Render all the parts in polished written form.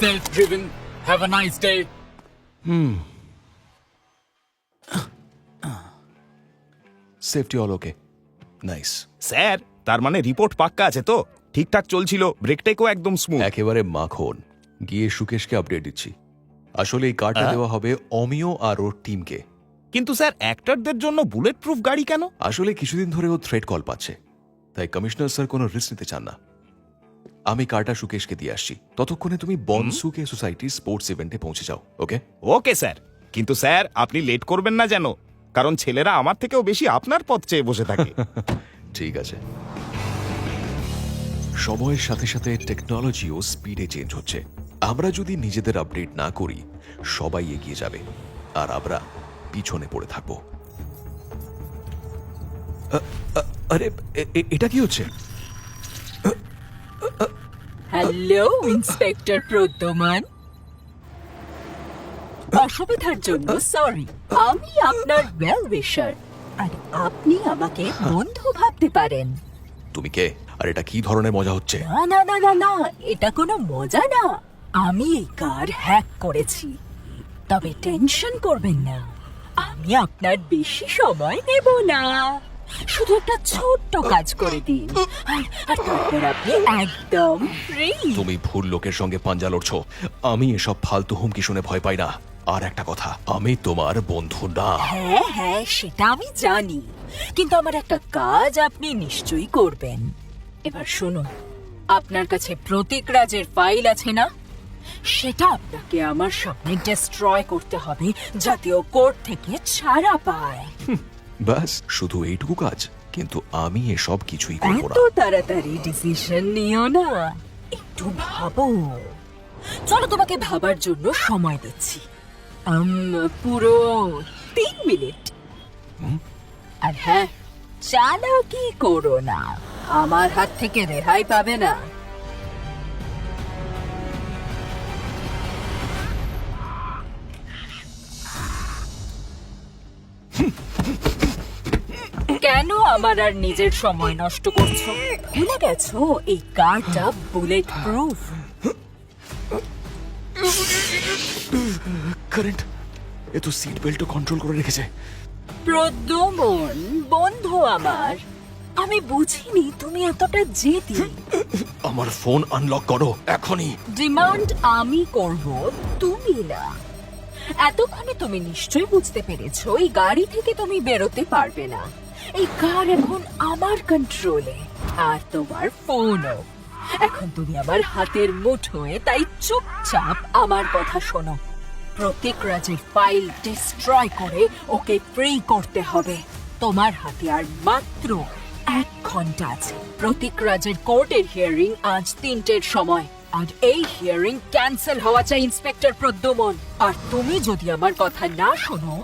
self-driven. Have a nice day. Safety all okay, nice. Sir, তার মানে report পাক্কা আছে তো? ঠিকঠাক চলছিল, ব্রেকটেকও একদম স্মুথ। একেবারে মাখন। গিয়ে সুকেশকে আপডেট দিচ্ছি। আসলে এই কার্ডটা দেওয়া হবে অমিয় আর ওর টিমকে। কিন্তু স্যার, অ্যাক্টরদের জন্য বুলেট প্রুফ গাড়ি কেন? আসলে কিছুদিন ধরে ও থ্রেট কল পাচ্ছে, তাই কমিশনার স্যার কোনো রিস্ক নিতে চান না। আমি কার্ডটা সুকেশকে দিয়ে আসছি, ততক্ষণে তুমি বনসুকে সোসাইটি স্পোর্টস ইভেন্টে পৌঁছে যাও। ওকে ওকে স্যার, কিন্তু স্যার আপনি লেট করবেন না যেন, কারণ ছেলেরা আমার থেকেও বেশি আপনার পথ চেয়ে বসে থাকে। ঠিক আছে। সময়ের সাথে সাথে টেকনোলজিও স্পিডে চেঞ্জ হচ্ছে। আমরা যদি নিজেদের আপডেট না করি, সবাই এগিয়ে যাবে আর আমরা পিছনে পড়ে থাকবো। আরে এটা কি হচ্ছে? হ্যালো ইন্সপেক্টর প্রদ্যমান, অসুবিধার জন্য সরি। আমি আপনার ওয়েল উইশার, আর আপনি আমাকে বন্ধু ভাবতে পারেন। তুমি কে, আর এটা কি ধরনের মজা হচ্ছে? না না না না না, এটা কোনো মজা না। আমি এই কার হ্যাক করেছি, তবে টেনশন করবেন না, আমি আপনার বেশি সময় নেব না। শুধু একটা ছোট্ট কাজ করে দিন, আর তারপর আপনি একদম ফ্রি। তুমি ভুল লোকের সঙ্গে পাঞ্জা লড়ছো। আমি এসব ফালতু হুমকি শুনে ভয় পাই না। আর একটা কথা, আমি তোমার বন্ধু না। হ্যাঁ হ্যাঁ, সেটা আমি জানি, কিন্তু আমার একটা কাজ আপনি নিশ্চয়ই করবেন। এবার শুনুন, আপনার কাছে প্রতীক রাজের ফাইল আছে না? সেটা আপনাকে আমার সামনে ডিস্ট্রয় করতে হবে, যাতে ও কোর্ট থেকে ছাড়া পায়। ব্যাস, শুধু এইটুকু কাজ? কিন্তু আমি এসব কিছুই করবো এত না। তাড়াতাড়ি ডিসিশন নিও না, একটু ভাবো। চলো, তোমাকে ভাবার জন্য সময় দিচ্ছি। পুরো 3 মিনিট। আর হ্যাঁ, চালাকি করো না, আমার হাত থেকে রেহাই পাবে না। কেন আমার আর নিজের সময় নষ্ট করছো? ভুলে গেছো এই কারটা বুলেট প্রুফ? কারেন্ট! এ তো সিট বেল্টও কন্ট্রোল করে রেখেছে। প্রদ্যুমন বন্ধু আমার, আমি বুঝিনি তুমি এতটা জেদি। আমার ফোন আনলক করো এখনই। ডিমান্ড আমি করব, তুমি না। এতক্ষণে তুমি নিশ্চয়ই বুঝতে পেরেছো এই গাড়ি থেকে তুমি বেরোতে পারবে না। এই কার এখন আমার কন্ট্রোলে, আর তোমার ফোনও। এখন তুমি আমার হাতের মুঠোয়, তাই চুপচাপ আমার কথা শোনো। প্রতীক রাজের ফাইল ডিস্ট্রয় করে ওকে ফ্রি করতে হবে। তোমার হাতে আর মাত্র 1 ঘন্টা আছে। প্রতীক রাজের কোর্টের হিয়ারিং আজ 3টের সময়, আর এই হিয়ারিং ক্যান্সেল হওয়া চাই ইন্সপেক্টর প্রদ্যুমন। আর তুমি যদি আমার কথা না শোনো,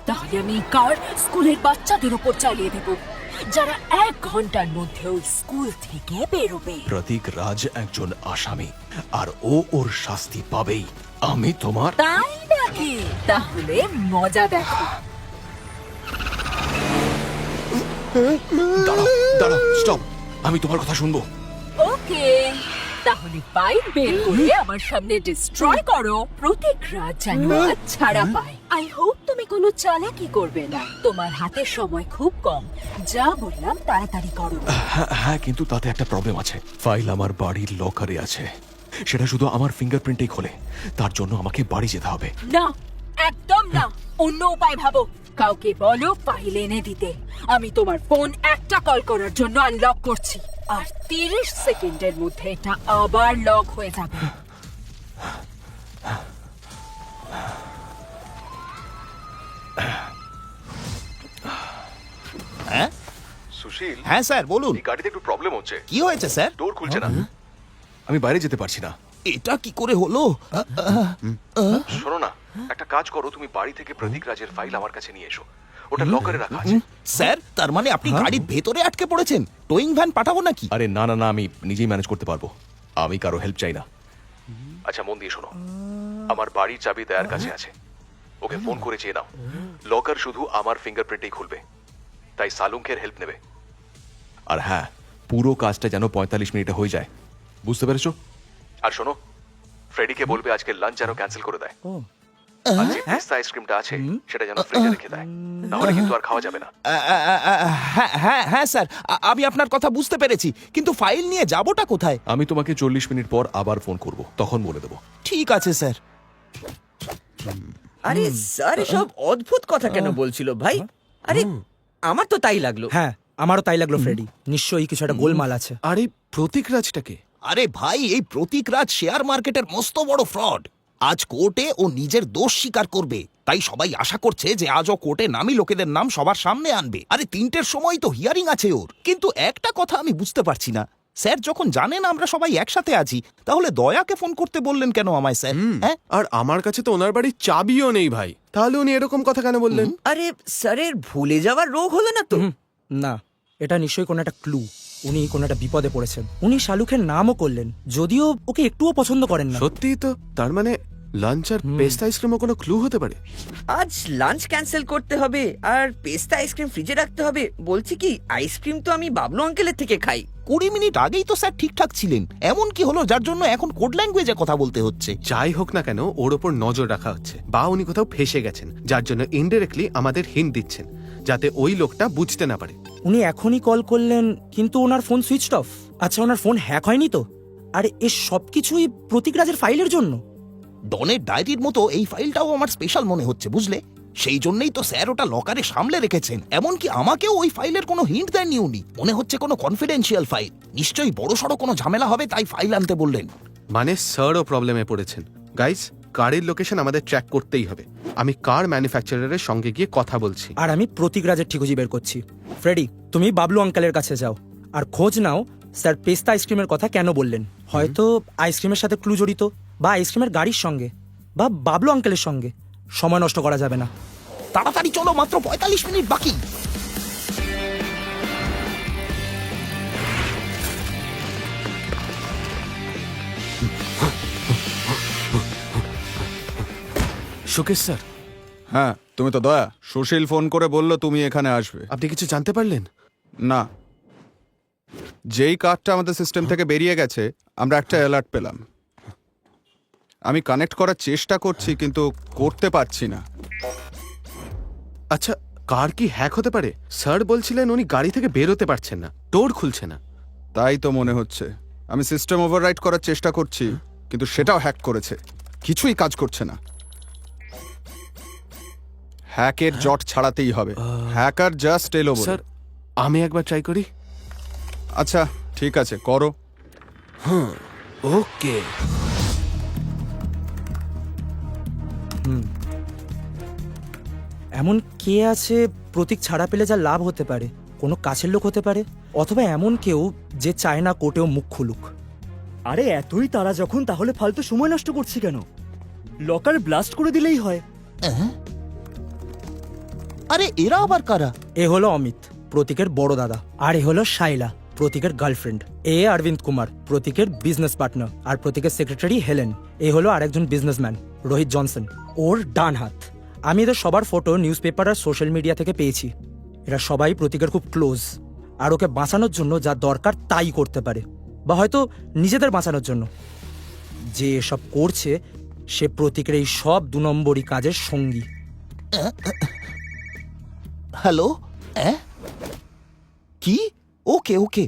তাহলে আমি কার স্কুলের বাচ্চাদের উপর চালিয়ে দেব, যারা 1 ঘন্টার মধ্যে ওই স্কুল থেকে বেরোবে। প্রতীক রাজ একজন আসামি, আর ও ওর শাস্তি পাবেই। আমি তোমার... তাই নাকি? তাহলে মজা দেখো। দাঁড়াও দাঁড়াও, স্টপ। আমি তোমার কথা শুনবো। ওকে, তাহলে ফাইল বের করে আমার সামনে ডিস্ট্রয় করো। প্রতীক রাজ যেন আজ ছাড়া পায়। আই হোপ তুমি কোনো চালাকি করবে না। তোমার হাতে সময় খুব কম, যা বললাম তাড়াতাড়ি করো। হ্যাঁ, কিন্তু তাতে একটা প্রবলেম আছে। ফাইল আমার বাড়ির লকারে আছে, সেটা শুধু আমার ফিঙ্গারপ্রিন্টেই খোলে। তার জন্য আমাকে বাড়ি যেতে হবে। না, একদম না, অন্য উপায় ভাবো। কাউকে বলো ফাইল এনে দিতে। আমি তোমার ফোন একটা কল করার জন্য আনলক করছি, আর 30 সেকেন্ডের মধ্যে এটা আবার লক হয়ে যাবে। হ্যাঁ সুশীল? হ্যাঁ স্যার, বলুন। এই গাড়িতে একটু প্রবলেম হচ্ছে। কি হয়েছে স্যার? ডোর খুলছে না, আমি বাইরে যেতে পারছি না। এটা কি করে হলো? শোনো না, একটা কাজ করো, তুমি বাড়ি থেকে প্রতীক রাজের ফাইল আমার কাছে নিয়ে এসো। ওটা লকারে রাখা আছে। স্যার, তার মানে আপনি গাড়ির ভেতরে আটকে পড়েছেন? টোয়িং ভ্যান পাঠাবো নাকি? আরে না না না, আমি নিজেই ম্যানেজ করতে পারবো। আমি কারো হেল্প চাই না। আচ্ছা, মন দিয়ে শোনো, আমার বাড়ির চাবি দয়ার কাছে আছে। ওকে ফোন করে চেয়ে নাও। লকার শুধু আমার ফিঙ্গারপ্রিন্টেই খুলবে, তাই সালুঙ্কের হেল্প নেবে। আর হ্যাঁ, পুরো কাজটা যেন 45 মিনিটে হয়ে যায়, বুঝতে পেরেছো? আর শোনো, ফ্রেডিকে বলবে আজকে লাঞ্চ যেন ক্যান্সেল করে দেয়। আর যে পিস্তা আইসক্রিমটা আছে সেটা যেন ফ্রিজে রেখে দেয়, নাহলে কিন্তু আর খাওয়া যাবে না। হ্যাঁ স্যার, আমি আপনার কথা বুঝতে পেরেছি, কিন্তু ফাইল নিয়ে যাবোটা কোথায়? আমি তোমাকে 40 মিনিট পর আবার ফোন করব, তখন বলে দেবো। ঠিক আছে স্যার। আরে স্যার এসব অদ্ভুত কথা কেন বলছিল ভাই? আরে আমার তো তাই লাগলো। হ্যাঁ, আমারও তাই লাগলো ফ্রেডি। নিশ্চয়ই কিছু একটা গোলমাল আছে। আর এই প্রতীক রাজটাকে? আরে ভাই, এই প্রতীক রাজ শেয়ার মার্কেটের মস্ত বড় ফ্রড। আজ কোর্টে ও নিজের দোষ স্বীকার করবে, তাই সবাই আশা করছে যে আজ ও কোর্টে নামী লোকেদের নাম সবার সামনে আনবে। আরে 3টের সময় তো হিয়ারিং আছে ওর। কিন্তু একটা কথা আমি বুঝতে পারছি না, স্যার যখন জানেন আমরা সবাই একসাথে আছি, তাহলে দয়াকে ফোন করতে বললেন কেন আমায় স্যার? হ্যাঁ, আর আমার কাছে তো ওনার বাড়ির চাবিও নেই ভাই, তাহলে উনি এরকম কথা কেন বললেন? আরে স্যারের ভুলে যাওয়ার রোগ হলো না তো? না, এটা নিশ্চয়ই কোনো একটা ক্লু। উনি কোনো একটা বিপদে পড়েছেন। উনি শালুখের নামও করলেন, যদিও ওকে একটুও পছন্দ করেন না। সত্যিই তো, তার মানে লাঞ্চ আর পেস্তা আইসক্রিমও কোনো ক্লু হতে পারে। আজ লাঞ্চ ক্যান্সেল করতে হবে আর পেস্তা আইসক্রিম ফ্রিজে রাখতে হবে। বলছি কি, আইসক্রিম তো আমি বাবলু আঙ্কেলের থেকে খাই। 20 মিনিট আগেই তো স্যার ঠিকঠাক ছিলেন। এমন কি হলো যার জন্য এখন কোড ল্যাঙ্গুয়েজে কথা বলতে হচ্ছে? যাই হোক না কেন, ওর ওপর নজর রাখা হচ্ছে, বা উনি কোথাও ফেসে গেছেন, যার জন্য ইনডিরেক্টলি আমাদের হিন্ট দিচ্ছেন, যাতে ওই লোকটা বুঝতে না পারে। উনি এখনই কল করলেন, কিন্তু ওনার ফোন সুইচড অফ। আচ্ছা, ওনার ফোন হ্যাক হয়নি তো? আর এ সবকিছুই প্রতীক রাজের ফাইলের জন্য। ডনের ডায়েরির মতো এই ফাইলটাও আমার স্পেশাল মনে হচ্ছে, বুঝলে? সেই জন্যই তো স্যার ওটা লকারে সামলে রেখেছেন। এমনকি আমাকেও ওই ফাইলের কোনো হিন্ট দেননি উনি। মনে হচ্ছে কোনো কনফিডেন্সিয়াল ফাইল। নিশ্চয়ই বড়সড় কোনো ঝামেলা হবে, তাই ফাইল আনতে বললেন। মানে স্যারও প্রবলেমে পড়েছেন। গাইস, কারের লোকেশন আমাদের ট্র্যাক করতেই হবে। আমি কার ম্যানুফ্যাকচারারের সঙ্গে গিয়ে কথা বলছি। আর আমি প্রতীক রাজের ঠিকুজি বের করছি। ফ্রেডি, তুমি বাবলু আঙ্কেলের কাছে যাও আর খোঁজ নাও স্যার পেস্তা আইসক্রিমের কথা কেন বললেন। হয়তো আইসক্রিমের সাথে ক্লু জড়িত, বা আইসক্রিমের গাড়ির সঙ্গে, বা বাবলু আঙ্কেলের সঙ্গে। সময় নষ্ট করা যাবে না। তাড়াতাড়ি চলো, মাত্র 45 মিনিট বাকি। সুকেশ স্যার, হ্যাঁ, তুমি তো দয়া। সুশীল ফোন করে বলল তুমি এখানে আসবে। আপনি কিছু জানতে পারলেন? না, যেই কার্ডটা আমাদের সিস্টেম থেকে বেরিয়ে গেছে, আমরা একটা অ্যালার্ট পেলাম। আমি কানেক্ট করার চেষ্টা করছি, কিন্তু করতে পারছি না। আচ্ছা, কার কি হ্যাক হতে পারে? স্যার বলছিলেন উনি গাড়ি থেকে বেরোতে পারছেন না, ডোর খুলছে না। তাই তো মনে হচ্ছে। আমি সিস্টেম ওভাররাইট করার চেষ্টা করছি, কিন্তু সেটাও হ্যাক করেছে। কিছুই কাজ করছে না। হ্যাকের জট ছাড়াতেই হবে। হ্যাকার জাস্ট এলো বলে। স্যার, আমি একবার ট্রাই করি। আচ্ছা, ঠিক আছে, করো। ওকে। এমন কে আছে প্রতীক ছাড়া পেলে যা লাভ হতে পারে? কোনো কাছের লোক হতে পারে, অথবা এমন কেউ যে চায় না কোর্টেও মুখ খুলুক। আরে এতই তারা যখন, তাহলে ফালতু সময় নষ্ট করছি কেন? লকার ব্লাস্ট করে দিলেই হয়। আরে এরা আবার কারা? এ হলো অমিত, প্রতীকের বড় দাদা। আর এ হলো শাইলা, প্রতীকের গার্লফ্রেন্ড। এ অরবিন্দ কুমার, প্রতীকের বিজনেস পার্টনার আর প্রতীকের সেক্রেটারি হেলেন। এ হলো আরেকজন বিজনেসম্যান, রোহিত জনসন, ওর ডান হাত। আমি এদের সবার ফটো নিউজ পেপার আর সোশ্যাল মিডিয়া থেকে পেয়েছি। এরা সবাই প্রতীকের খুব ক্লোজ, আর ওকে বাঁচানোর জন্য যা দরকার তাই করতে পারে, বা হয়তো নিজেদের বাঁচানোর জন্য। যে এসব করছে সে প্রতীকের এই সব 2 নম্বরই কাজের সঙ্গী। হ্যালো, কি? ওকে ওকে।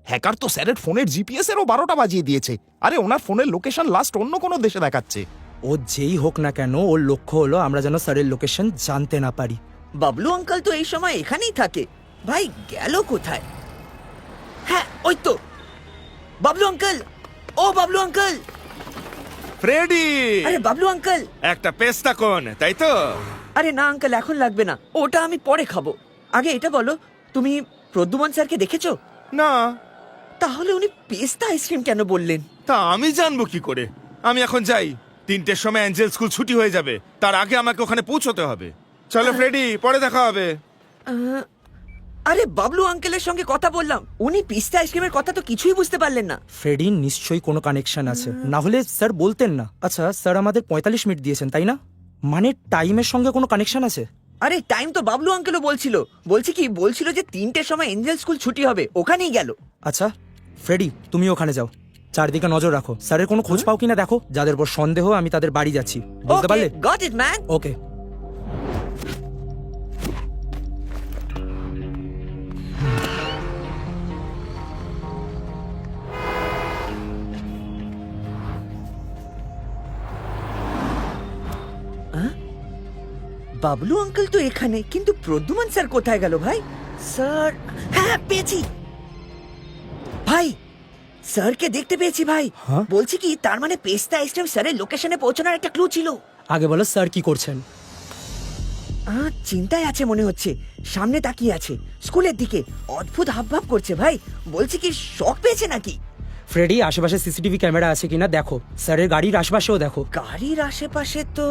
হ্যাকার তো স্যারের ফোনের জিপিএস এরও 12টা বাজিয়ে দিয়েছে। আরে ওনার ফোনের লোকেশন লাস্ট অন্য কোনো দেশে দেখাচ্ছে। ও যেই হোক না কেন, ওর লক্ষ্য হলো আমরা যেন স্যারের লোকেশন জানতে না পারি। বাবলু আঙ্কেল তো এই সময় এখানেই থাকে। ভাই গেল কোথায়? হ্যাঁ, ওই তো বাবলু আঙ্কেল। ও বাবলু আঙ্কেল। ফ্রেডি, আরে বাবলু আঙ্কেল। একটা পেস্তা কোন, তাই তো? আরে না আঙ্কেল, এখন লাগবে না, ওটা আমি পরে খাবো। আগে এটা বলো, তুমি প্রদ্যুমন স্যারকে দেখেছো? না। তাহলে উনি পেস্তা আইসক্রিম কেন বললেন? তা আমি জানবো কি করে? আমি এখন যাই, 3টের সময় অ্যাঞ্জেল স্কুল ছুটি হয়ে যাবে, তার আগে আমাকে ওখানে পৌঁছতে হবে। চলো ফ্রেডি, পরে দেখা হবে। আরে বাবলু আঙ্কেলের সঙ্গে কথা বললাম, উনি পিস্তা আইসক্রিমের কথা তো কিছুই বুঝতে পারলেন না। ফ্রেডির নিশ্চয়ই কোনো কানেকশন আছে, না হলে স্যার বলতেন না। আচ্ছা, স্যার আমাদের 45 মিনিট দিয়েছেন, তাই না? মানে টাইমের সঙ্গে কোনো কানেকশন আছে? আরে টাইম তো বাবলু আঙ্কেলও বলছিল যে 3টের সময় এঞ্জেল স্কুল ছুটি হবে, ওখানেই গেল। আচ্ছা ফ্রেডি, তুমি ওখানে যাও। চারদিকে নজর রাখো, স্যারের কোনো খোঁজ পাও কিনা দেখো। যাদের উপর সন্দেহ আমি তাদের বাড়ি যাচ্ছি, বুঝতে পারলে? Got it man. Okay. Bablu uncle তো এখানে, কিন্তু প্রদ্যুমান স্যার কোথায় গেল ভাই? স্যার, হ্যাঁ পেয়েছি ভাই, স্যারকে দেখতে পেয়েছি ভাই। হ্যাঁ? বলছি কি, তার মানে পেস্তা আইসক্রিম স্যারের লোকেশনে পৌঁছানোর একটা ক্লু ছিল। আগে বলো স্যার কি করছেন? চিন্তায় আছে মনে হচ্ছে, সামনে তাকিয়ে আছে, স্কুলের দিকে অদ্ভুত হাবভাব করছে ভাই। বলছি কি, শক পেয়েছে নাকি? ফ্রেডি, আশেপাশে সিসিটিভি ক্যামেরা আছে কিনা দেখো, স্যারের গাড়ির আশেপাশেও দেখো। গাড়ির আশেপাশে তো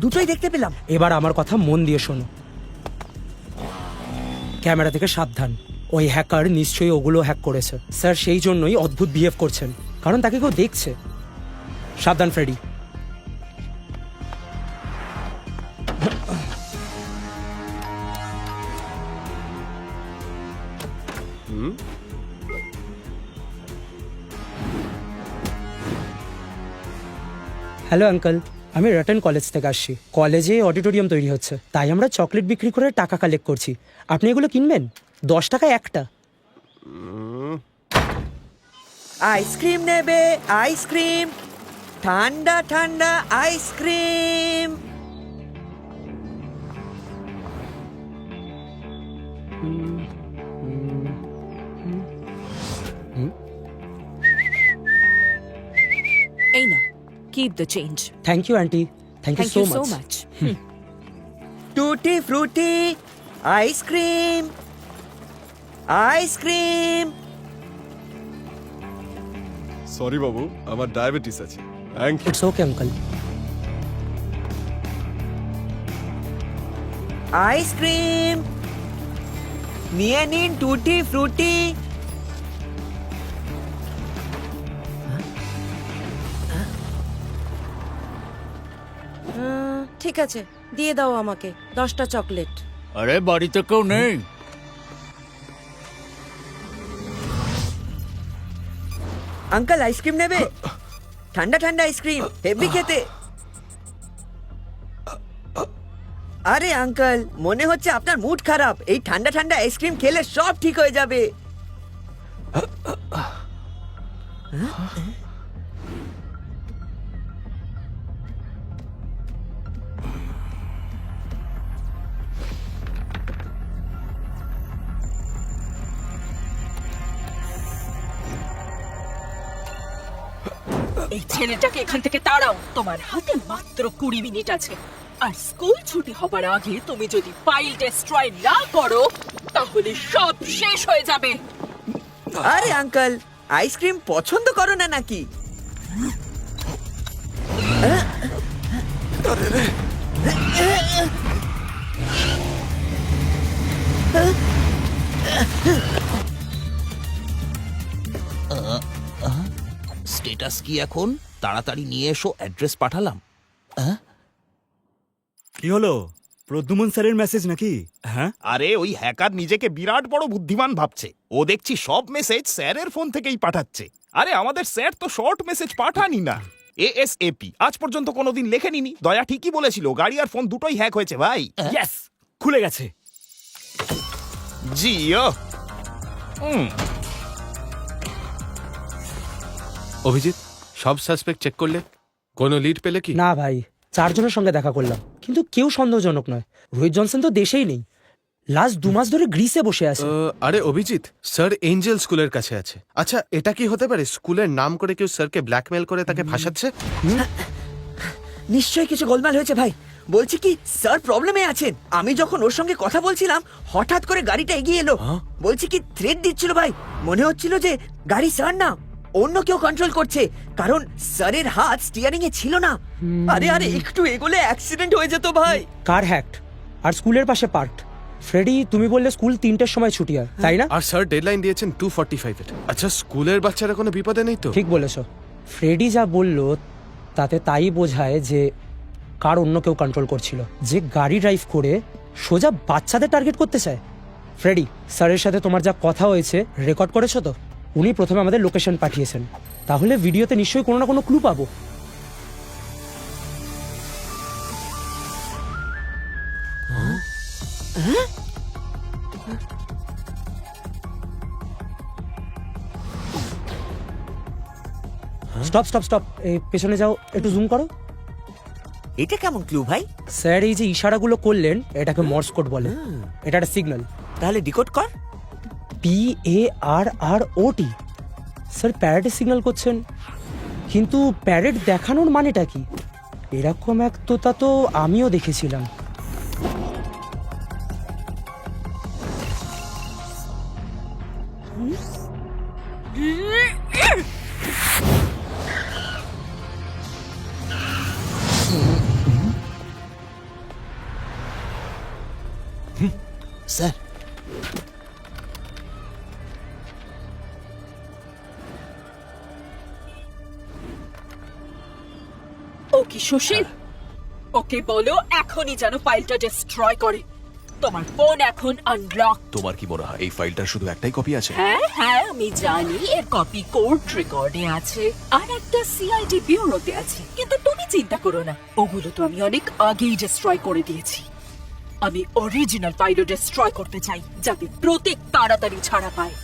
দুটোই দেখতে পেলাম। এবার আমার কথা মন দিয়ে শোনো, ক্যামেরা থেকে সাবধান। ওই হ্যাকার নিশ্চয়ই ওগুলো হ্যাক করেছে। স্যার সেই জন্যই অদ্ভুত বিহেভ করছেন, কারণ তাকে কেউ দেখছে। সাবধান ফ্রেডি। হ্যালো আঙ্কেল, আমি রটন কলেজ থেকে আসছি। কলেজে অডিটোরিয়াম তৈরি হচ্ছে, তাই আমরা চকলেট বিক্রি করে টাকা কালেক্ট করছি। আপনি এগুলো কিনবেন? 10 টাকায় একটা। আইসক্রিম নেবে? আইসক্রিম, ঠান্ডা ঠান্ডা আইসক্রিম। এই নাও, keep the change. Thank you aunty, thank you thank so you so much. Much. Tutti frutti ice cream, ice cream. Sorry বাবু, আমার ডায়াবেটিস আছে। Thank you. It's okay uncle. Ice cream নিয়ে নিন, টুটি ফ্রুটি। ঠিক আছে, দিয়ে দাও আমাকে 10টা চকলেট। আরে বাড়িতে কেউ নেই? আঙ্কেল আইসক্রিম নেবে? ঠান্ডা ঠান্ডা আইসক্রিম, হেভি খেতে। আরে আঙ্কেল, মনে হচ্ছে আপনার মুড খারাপ। এই ঠান্ডা ঠান্ডা আইসক্রিম খেলে সব ঠিক হয়ে যাবে। এই ছেলেটাকে এখান থেকে তাড়াও। তোমার হাতে মাত্র 20 মিনিট আছে, আর স্কুল ছুটি হবার আগে তুমি যদি ফাইল ডেস্ট্রয় না করো তাহলে সব শেষ হয়ে যাবে। আরে আঙ্কেল, আইসক্রিম পছন্দ করো না নাকি? স্ট্যাটাস কি এখন? তাড়াতাড়ি নিয়ে এসো, অ্যাড্রেস পাঠালাম। কি হলো? প্রদ্যুমন স্যারের মেসেজ নাকি? হ্যাঁ, আরে ওই হ্যাকার নিজেকে বিরাট বড় বুদ্ধিমান ভাবছে। ও দেখছি সব মেসেজ স্যারের ফোন থেকেই পাঠাচ্ছে। আরে আমাদের স্যার তো শর্ট মেসেজ পাঠানি না, ASAP আজ পর্যন্ত কোনোদিন লেখেনি। দয়া ঠিকই বলেছিল, গাড়ি আর ফোন দুটোই হ্যাক হয়েছে ভাই। ইয়েস, খুলে গেছে। জিও। অভিজিৎ, সব সাসপেক্ট চেক করলে? কোনো লিড পেলে কি? না ভাই, 4 জনের সঙ্গে দেখা করলাম, কিন্তু কেউ সন্দেহজনক নয়। রোহিত জনসন তো দেশেই নেই, লাস্ট 2 মাস ধরে গ্রিসে বসে আছে। আরে অভিজিৎ, স্যার এঞ্জেল স্কুলের কাছে আছে। আচ্ছা, এটা কি হতে পারে স্কুলের নাম করে কেউ স্যারকে ব্ল্যাকমেল করে তাকে ফাঁসাচ্ছে? নিশ্চয়ই কিছু গোলমাল হয়েছে ভাই। বলছি কি, স্যার প্রবলেমে আছেন। আমি যখন ওর সঙ্গে কথা বলছিলাম, হঠাৎ করে গাড়িটা এগিয়ে এলো। বলছি কি, থ্রেট দিচ্ছিল ভাই। মনে হচ্ছিল যে গাড়ি স্যার না, অন্য কেউ কন্ট্রোল করছে, কারণ স্যারের হাত স্টিয়ারিং এ ছিল না। আরে আরে, একটু এগোলে অ্যাক্সিডেন্ট হয়ে যেত ভাই। কার হ্যাক্ট আর স্কুলের পাশে পার্কড। ফ্রেডি, তুমি বললে স্কুল 3টের সময় ছুটি হয়, তাই না? আর স্যার ডেডলাইন দিয়েছেন 2:45 এ। আচ্ছা, স্কুলের বাচ্চারা কোনো বিপদে নেই তো? ঠিক বলেছো। ফ্রেডি যা বললো তাতে তাই বোঝায় যে কার অন্য কেউ কন্ট্রোল করছিল, যে গাড়ি ড্রাইভ করে সোজা বাচ্চাদের টার্গেট করতে চায়। ফ্রেডি, স্যারের সাথে তোমার যা কথা হয়েছে রেকর্ড করেছো তো? উনি প্রথমে আমাদের লোকেশন পাঠিয়েছেন, তাহলে ভিডিওতে নিশ্চয়ই কোনো না কোনো ক্লু পাবো। স্টপ স্টপ স্টপ, এই পেছনে যাও, একটু জুম করো। এটা কেমন ক্লু ভাই? স্যার এই যে ইশারাগুলো করলেন এটাকে মর্স কোড বলে, এটা একটা সিগন্যাল। তাহলে ডিকোড কর। PARROT। স্যার প্যারেডের সিগন্যাল করছেন, কিন্তু প্যারেড দেখানোর মানেটা কি? এরকম এক তোতা তো আমিও দেখেছিলাম। স্যার, ও কি সুশীল? ওকে বলো এখনই যেন ফাইলটা ডিস্ট্রয় করে। তোমার ফোন এখন আনলক। তোমার কি মনে হয় এই ফাইলটার শুধু একটাই কপি আছে? হ্যাঁ হ্যাঁ, আমি জানি এর কপি কোর্ট রেকর্ডে আছে আর একটা সিআইডি বিউরোতে আছে, কিন্তু তুমি চিন্তা করো না, ওগুলো তো আমি অনেক আগেই ডিস্ট্রয় করে দিয়েছি। আমি অরিজিনাল ফাইলও ডিস্ট্রয় করতে চাই, যাতে প্রত্যেক তাড়াতাড়ি ছাড়া পায়।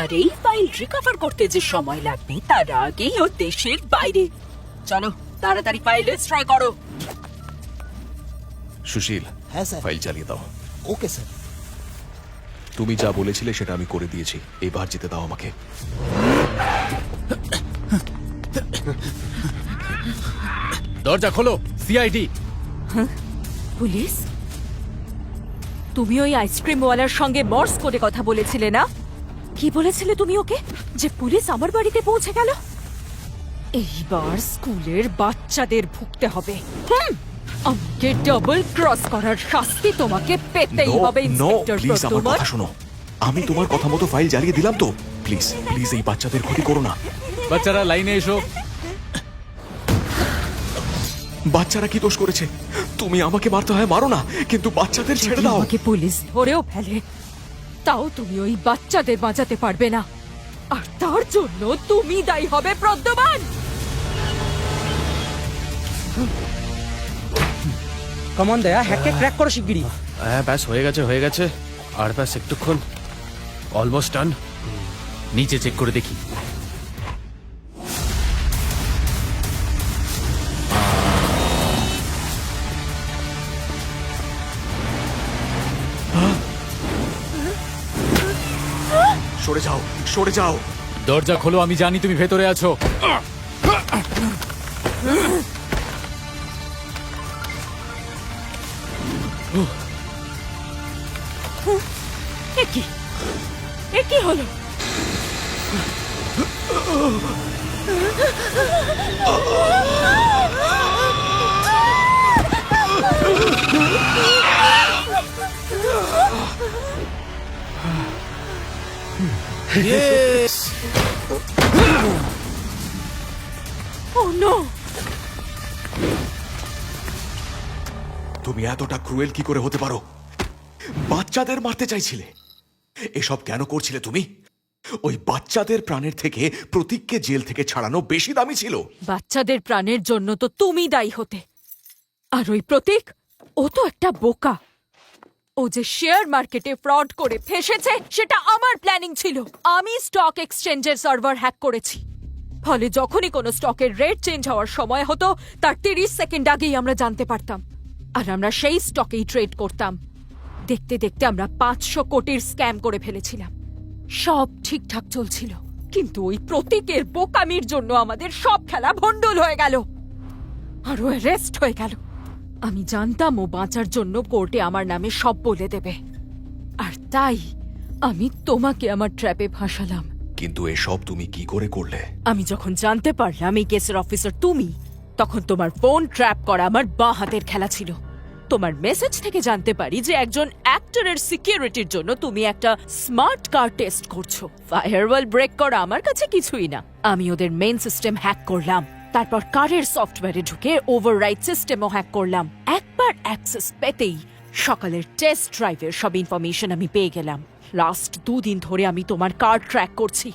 আর এই ফাইল রিকভার করতে যে সময় লাগবে তার আগেই ও দেশের বাইরে। চলো তাড়াতাড়ি ফাইল ডিস্ট্রয় করো। সুশীল, হ্যাঁ স্যার। ফাইল চালিয়ে দাও। Okay sir. তুমি যা বলেছিলে সেটা আমি করে দিয়েছি, এবার যেতে দাও আমাকে। দরজা খোলো, সিআইডি। পুলিশ, তুমি ওই আইসক্রিমওয়ালার সঙ্গে মর্স করে কথা বলেছিলে না? কি বলেছিলে তুমি ওকে? যে পুলিশ আমার বাড়িতে পৌঁছে গেল? এইবার স্কুলের বাচ্চাদের ভুগতে হবে। আমাকে ডাবল ক্রস করার শাস্তি তোমাকে পেতেই হবে ইন্সপেক্টর প্লিজ আমার প্রদ্যুম্ন। কথা শোনো, আমি তোমার কথা মতো ফাইল জ্বালিয়ে দিলাম তো। প্লিজ প্লিজ এই বাচ্চাদের ক্ষতি করো না। বাচ্চারা লাইনে এসো। বাচ্চারা কি দোষ করেছে? তুমি আমাকে মারতে হয় মারো না, কিন্তু বাচ্চাদের ছেড়ে যদি দাও। আমাকে পুলিশ ধরেও ফেলে, তাও তুমি ওই বাচ্চাদের বাঁচাতে পারবে না, আর তার জন্য তুমি দায়ী হবে প্রদ্যুম্ন। কমন দয়া, হ্যাককে ক্র্যাক করো শিগগিরই। হ্যাঁ ব্যাস হয়ে গেছে, আর ব্যাস একটুক্ষণ, অলমোস্ট ডান। নিচে চেক করে দেখি। সরে যাও, সরে যাও। দরজা খোলো, আমি জানি তুমি ভেতরে আছো। এ কি হলো? Oh no! তুমি এতটা ক্রুয়েল কি করে হতে পারো? বাচ্চাদের মারতে চাইছিলে? এসব কেন করছিলে তুমি? ওই বাচ্চাদের প্রাণের থেকে প্রতীককে জেল থেকে ছাড়ানো বেশি দামি ছিল। বাচ্চাদের প্রাণের জন্য তো তুমি দায়ী হতে। আর ওই প্রতীক, ও তো একটা বোকা। ও যে শেয়ার মার্কেটে ফ্রড করে ফেসেছে সেটা আমার প্ল্যানিং ছিল। আমি স্টক এক্সচেঞ্জের সার্ভার হ্যাক করেছি, ফলে যখনই কোনো স্টকের রেট চেঞ্জ হওয়ার সময় হতো তার 30 সেকেন্ড আগেই আমরা জানতে পারতাম, আর আমরা সেই স্টকেই ট্রেড করতাম। দেখতে দেখতে আমরা 500 কোটির স্ক্যাম করে ফেলেছিলাম। সব ঠিকঠাক চলছিল, কিন্তু ওই প্রতীকের বোকামির জন্য আমাদের সব খেলা ভণ্ডুল হয়ে গেল, আর ও অ্যারেস্ট হয়ে গেল। আমি জানতাম ও বাঁচার জন্য কোর্টে আমার নামে সব বলে দেবে, আর তাই আমি তোমাকে আমার ট্র্যাপে ফাঁসালাম। কিন্তু এসব তুমি কি করে করলে? আমি যখন জানতে পারলাম এই কেসের অফিসার তুমি, তখন তোমার ফোন ট্র্যাপ করা আমার বাঁ হাতের খেলা ছিল। তোমার মেসেজ থেকে জানতে পারি যে একজন অ্যাক্টরের সিকিউরিটির জন্য তুমি একটা স্মার্ট কার টেস্ট করছো। ফায়ারওয়াল ব্রেক করা আমার কাছে কিছুই না। আমি ওদের মেইন সিস্টেম হ্যাক করলাম, তারপর কারের সফটওয়্যারে ঢুকে ওভাররাইড সিস্টেমও হ্যাক করলাম। একবার অ্যাক্সেস পেতেই সকালের টেস্ট ড্রাইভের সব ইনফরমেশন আমি পেয়ে গেলাম। লাস্ট 2 দিন ধরে আমি তোমার কার ট্র্যাক করছি,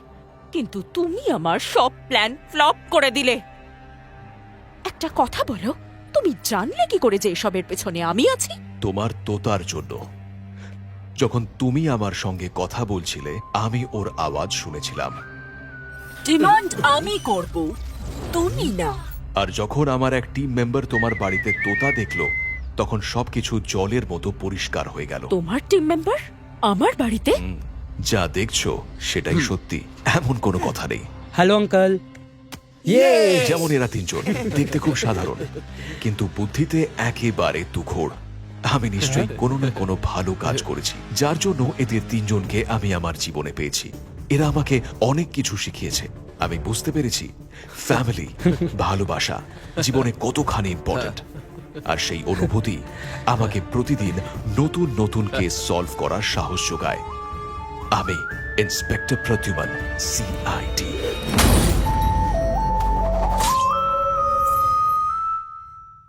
কিন্তু তুমি আমার সব প্ল্যান ফ্লপ করে দিলে। একটা কথা বলো, তুমি জানলে কি করে যে এসবের পেছনে আমি আছি? তোমার তোতার জন্য। যখন তুমি আমার সঙ্গে কথা বলছিলে আমি ওর আওয়াজ শুনেছিলাম, ডিমান্ড আমি করব, তুমি না। আর যখন আমার এক টিম মেম্বার তোমার বাড়িতে তোতা দেখলো তখন সবকিছু জলের মতো পরিষ্কার হয়ে গেল। তোমার টিম মেম্বার আমার বাড়িতে? যা দেখছো সেটাই সত্যি, এমন কোনো কথা নেই। Hello uncle. যেমন এরা 3 জন দেখতে খুব সাধারণ, কিন্তু বুদ্ধিতে একেবারে তুখোড়। আমি নিশ্চয়ই কোনো না কোনো ভালো কাজ করেছি, যার জন্য এদের 3 জনকে আমি আমার জীবনে পেয়েছি। এরা আমাকে অনেক কিছু শিখিয়েছে। আমি বুঝতে পেরেছি ফ্যামিলি, ভালোবাসা জীবনে কতখানি ইম্পর্ট্যান্ট। আর সেই অনুভূতি আমাকে প্রতিদিন নতুন নতুন কেস সলভ করার সাহস যোগায়। আমি ইন্সপেক্টর প্রদ্যুম্ন, CID।